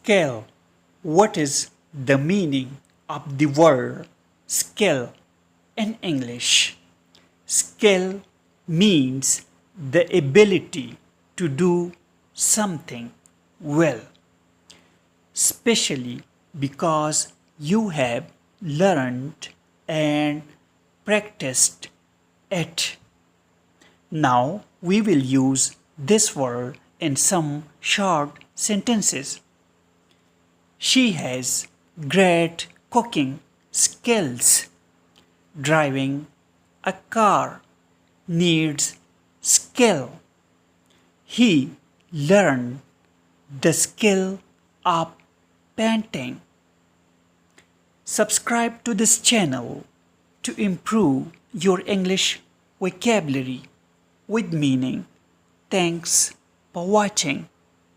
Scale. What is the meaning of the word skill in English? Skill means the ability to do something well, especially because you have learned and practiced it. Now we will use this word in some short sentences. She has great cooking skills. Driving a car needs skill. He learned the skill of painting. Subscribe to this channel to improve your English vocabulary with meaning. Thanks for watching.